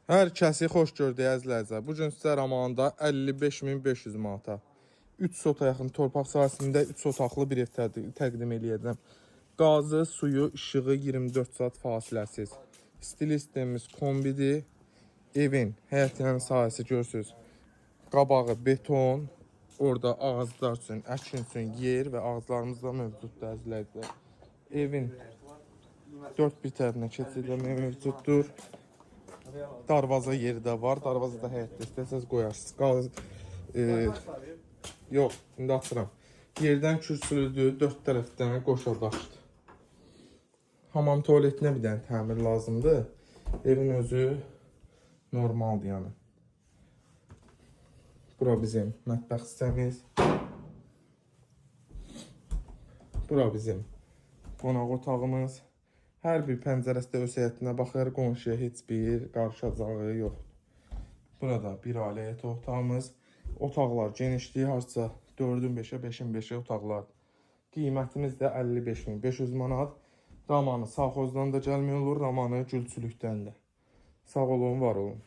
Hər kəsi xoş gördük əzizlər. Bu gün sizə Ramanda 55.500 manata 3 sota yaxın torpaq sahəsində 3 otaqlı bir ev təqdim eləyəcəm. Qazı, suyu, işığı 24 saat fasiləsiz. Stil sistemimiz kombidir. Evin həyətinin sahəsi görürsünüz. Qabağı beton. Orada ağaclar üçün, əkin üçün yer və ağaclarımız da mövcuddur əzizlər. Evin 4 bir tərəfinə keçidləmək mövcuddur. Darvaza yeri də var. Darvaza da həyətdə istəsəz qoyarsınız. Yox, indi açıram. Yerdən kürsülüdür, 4 tərəfdən qoşadaşdır. Hamam tualetinə bir dənə təmir lazımdır. Evin özü normaldır yəni. Bura bizim mətbəx hissəmiz. Bura bizim qonaq otağımız. Hər bir pəncərəsi də öz həyətinə baxır, qonşuya heç bir qarışacağı yoxdur. Burada bir ailəyət otağımız. Otaqlar genişliyi harca 4'ün 5'e, 5'in 5'e otaqlar. Qiymətimiz də 55.500 manat. Ramanı sağxozdan da gəlmək olur, Ramanı gülçülükdən də. Sağ olun, var olun.